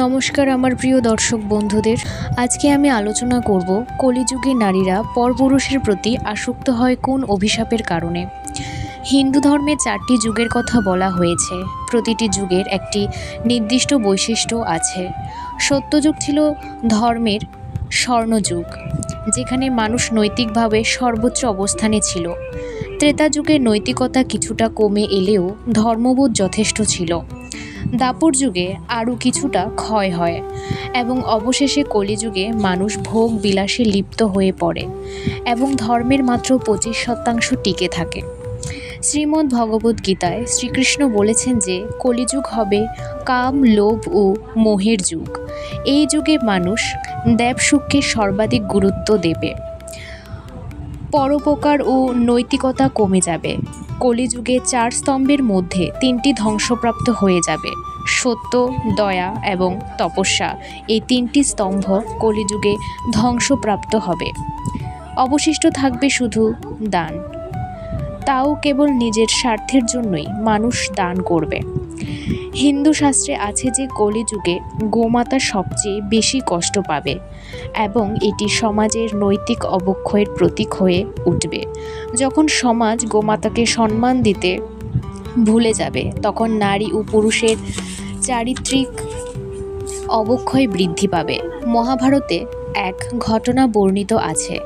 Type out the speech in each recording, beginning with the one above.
নমস্কার আমার প্রিয় দর্শক বন্ধুদের। আজকে আমি আলোচনা করব কলিযুগে নারীরা পরপুরুষের প্রতি আসক্ত হয় কোন অভিশাপের কারণে। হিন্দু ধর্মে 4টি যুগের কথা বলা হয়েছে। প্রতিটি যুগের একটি নির্দিষ্ট বৈশিষ্ট্য আছে। সত্যযুগ ছিল ধর্মের স্বর্ণযুগ, যেখানে মানুষ নৈতিকভাবে সর্বোচ্চ অবস্থানে ছিল। ত্রেতা যুগে নৈতিকতা কিছুটা কমে এলেও ধর্মবোধ যথেষ্ট ছিল। দাপর যুগে আরও কিছুটা ক্ষয় হয় এবং অবশেষে কলিযুগে মানুষ ভোগ বিলাসে লিপ্ত হয়ে পড়ে এবং ধর্মের মাত্র 25% টিকে থাকে। শ্রীমদ্ ভগবদ্গীতায় শ্রীকৃষ্ণ বলেছেন যে কলিযুগ হবে কাম, লোভ ও মোহের যুগ। এই যুগে মানুষ দেবসুখকে সর্বাধিক গুরুত্ব দেবে। পরোপকার ও নৈতিকতা কমে যাবে। কলিযুগে 4 স্তম্ভের মধ্যে 3টি ধ্বংসপ্রাপ্ত হয়ে যাবে। সত্য, দয়া এবং তপস্যা, এই 3টি স্তম্ভ কলিযুগে ধ্বংসপ্রাপ্ত হবে। অবশিষ্ট থাকবে শুধু দান, তাও কেবল নিজের স্বার্থের জন্যই মানুষ দান করবে। হিন্দু শাস্ত্রে আছে যে কলিযুগে গোমাতা সবচেয়ে বেশি কষ্ট পাবে এবং এটি সমাজের নৈতিক অবক্ষয়ের প্রতীক হয়ে উঠবে। যখন সমাজ গোমাতাকে সম্মান দিতে ভুলে যাবে, তখন নারী ও পুরুষের চারিত্রিক অবক্ষয় বৃদ্ধি পাবে। মহাভারতে এক ঘটনা বর্ণিত আছে,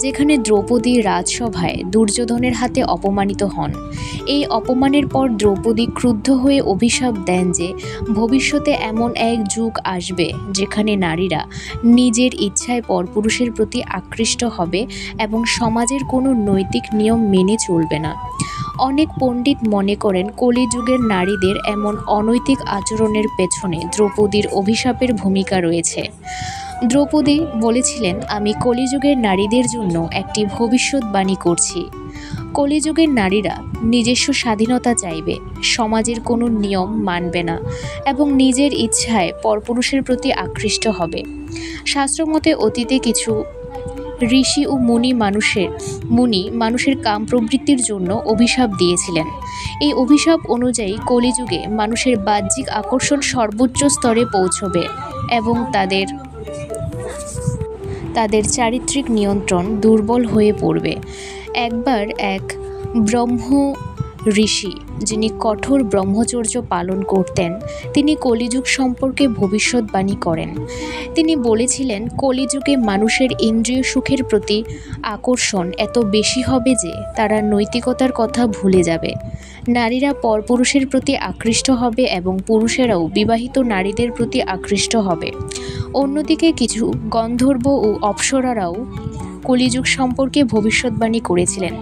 যেখানে দ্রৌপদী রাজসভায় দুর্যোধনের হাতে অপমানিত হন। এই অপমানের পর দ্রৌপদী ক্রুদ্ধ হয়ে অভিশাপ দেন যে ভবিষ্যতে এমন এক যুগ আসবে যেখানে নারীরা নিজের ইচ্ছায় পরপুরুষের প্রতি আকৃষ্ট হবে এবং সমাজের কোনো নৈতিক নিয়ম মেনে চলবে না। অনেক পণ্ডিত মনে করেন কলিযুগের নারীদের এমন অনৈতিক আচরণের পেছনে দ্রৌপদীর অভিশাপের ভূমিকা রয়েছে। দ্রৌপদী বলেছিলেন, আমি কলিযুগের নারীদের জন্য একটি ভবিষ্যৎবাণী করছি। কলিযুগের নারীরা নিজস্ব স্বাধীনতা চাইবে, সমাজের কোনো নিয়ম মানবে না এবং নিজের ইচ্ছায় পরপুরুষের প্রতি আকৃষ্ট হবে। শাস্ত্রমতে অতীতে কিছু ঋষি ও মানুষের কাম প্রবৃত্তির জন্য অভিশাপ দিয়েছিলেন। এই অভিশাপ অনুযায়ী কলিযুগে মানুষের বাহ্যিক আকর্ষণ সর্বোচ্চ স্তরে পৌঁছবে এবং তাদের চারিত্রিক নিয়ন্ত্রণ দুর্বল হয়ে পড়বে। একবার এক ব্রহ্ম ঋষি, যিনি কঠোর ব্রহ্মচর্য পালন করতেন, তিনি কলিযুগ সম্পর্কে ভবিষ্যৎবাণী করেন। তিনি বলেছিলেন, কলিযুগে মানুষের ইন্দ্রিয় সুখের প্রতি আকর্ষণ এত বেশি হবে যে তারা নৈতিকতার কথা ভুলে যাবে। নারীরা পরপুরুষের প্রতি আকৃষ্ট হবে এবং পুরুষেরাও বিবাহিত নারীদের প্রতি আকৃষ্ট হবে। অন্যদিকে কিছু গন্ধর্ব ও অপ্সরারাও কলিযুগ সম্পর্কে ভবিষ্যৎবাণী করেছিলেন।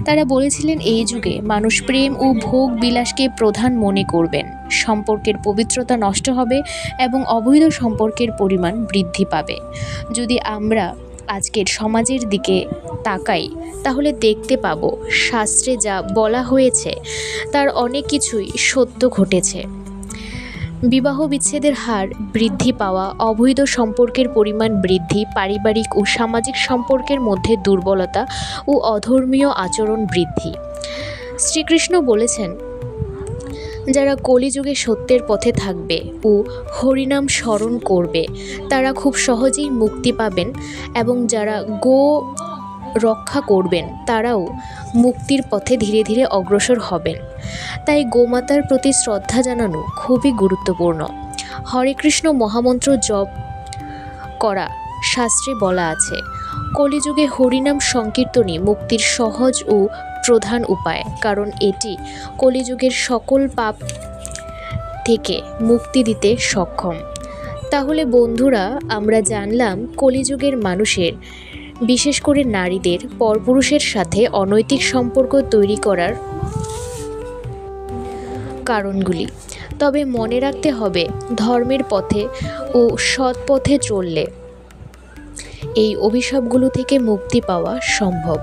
তারা বলেছিলেন, এই যুগে মানুষ প্রেম ও ভোগ বিলাসকে প্রধান মনে করবেন, সম্পর্কের পবিত্রতা নষ্ট হবে এবং অবৈধ সম্পর্কের পরিমাণ বৃদ্ধি পাবে। যদি আমরা আজকের সমাজের দিকে তাকাই, তাহলে দেখতে পাব শাস্ত্রে যা বলা হয়েছে তার অনেক কিছুই সত্য ঘটেছে। বিবাহ বিচ্ছেদের হার বৃদ্ধি পাওয়া, অবৈধ সম্পর্কের পরিমাণ বৃদ্ধি, পারিবারিক ও সামাজিক সম্পর্কের মধ্যে দুর্বলতা ও অধর্মীয় আচরণ বৃদ্ধি। শ্রীকৃষ্ণ বলেছেন, যারা কলিযুগে সত্যের পথে থাকবে ও হরিনাম স্মরণ করবে তারা খুব সহজেই মুক্তি পাবেন এবং যারা গো রক্ষা করবেন তারাও মুক্তির পথে ধীরে ধীরে অগ্রসর হবেন। তাই গোমাতার প্রতি শ্রদ্ধা জানানো খুবই গুরুত্বপূর্ণ। হরে কৃষ্ণ মহামন্ত্র জপ করা শাস্ত্রে বলা আছে। কলিযুগে হরিনাম সংকীর্তনই মুক্তির সহজ ও প্রধান উপায়, কারণ এটি কলিযুগের সকল পাপ থেকে মুক্তি দিতে সক্ষম। তাহলে বন্ধুরা, আমরা জানলাম কলিযুগের মানুষের, বিশেষ করে নারীদের পরপুরুষের সাথে অনৈতিক সম্পর্ক তৈরি করার কারণগুলি। তবে মনে রাখতে হবে, ধর্মের পথে ও সৎ পথে চললে এই অভিশাপগুলো থেকে মুক্তি পাওয়া সম্ভব।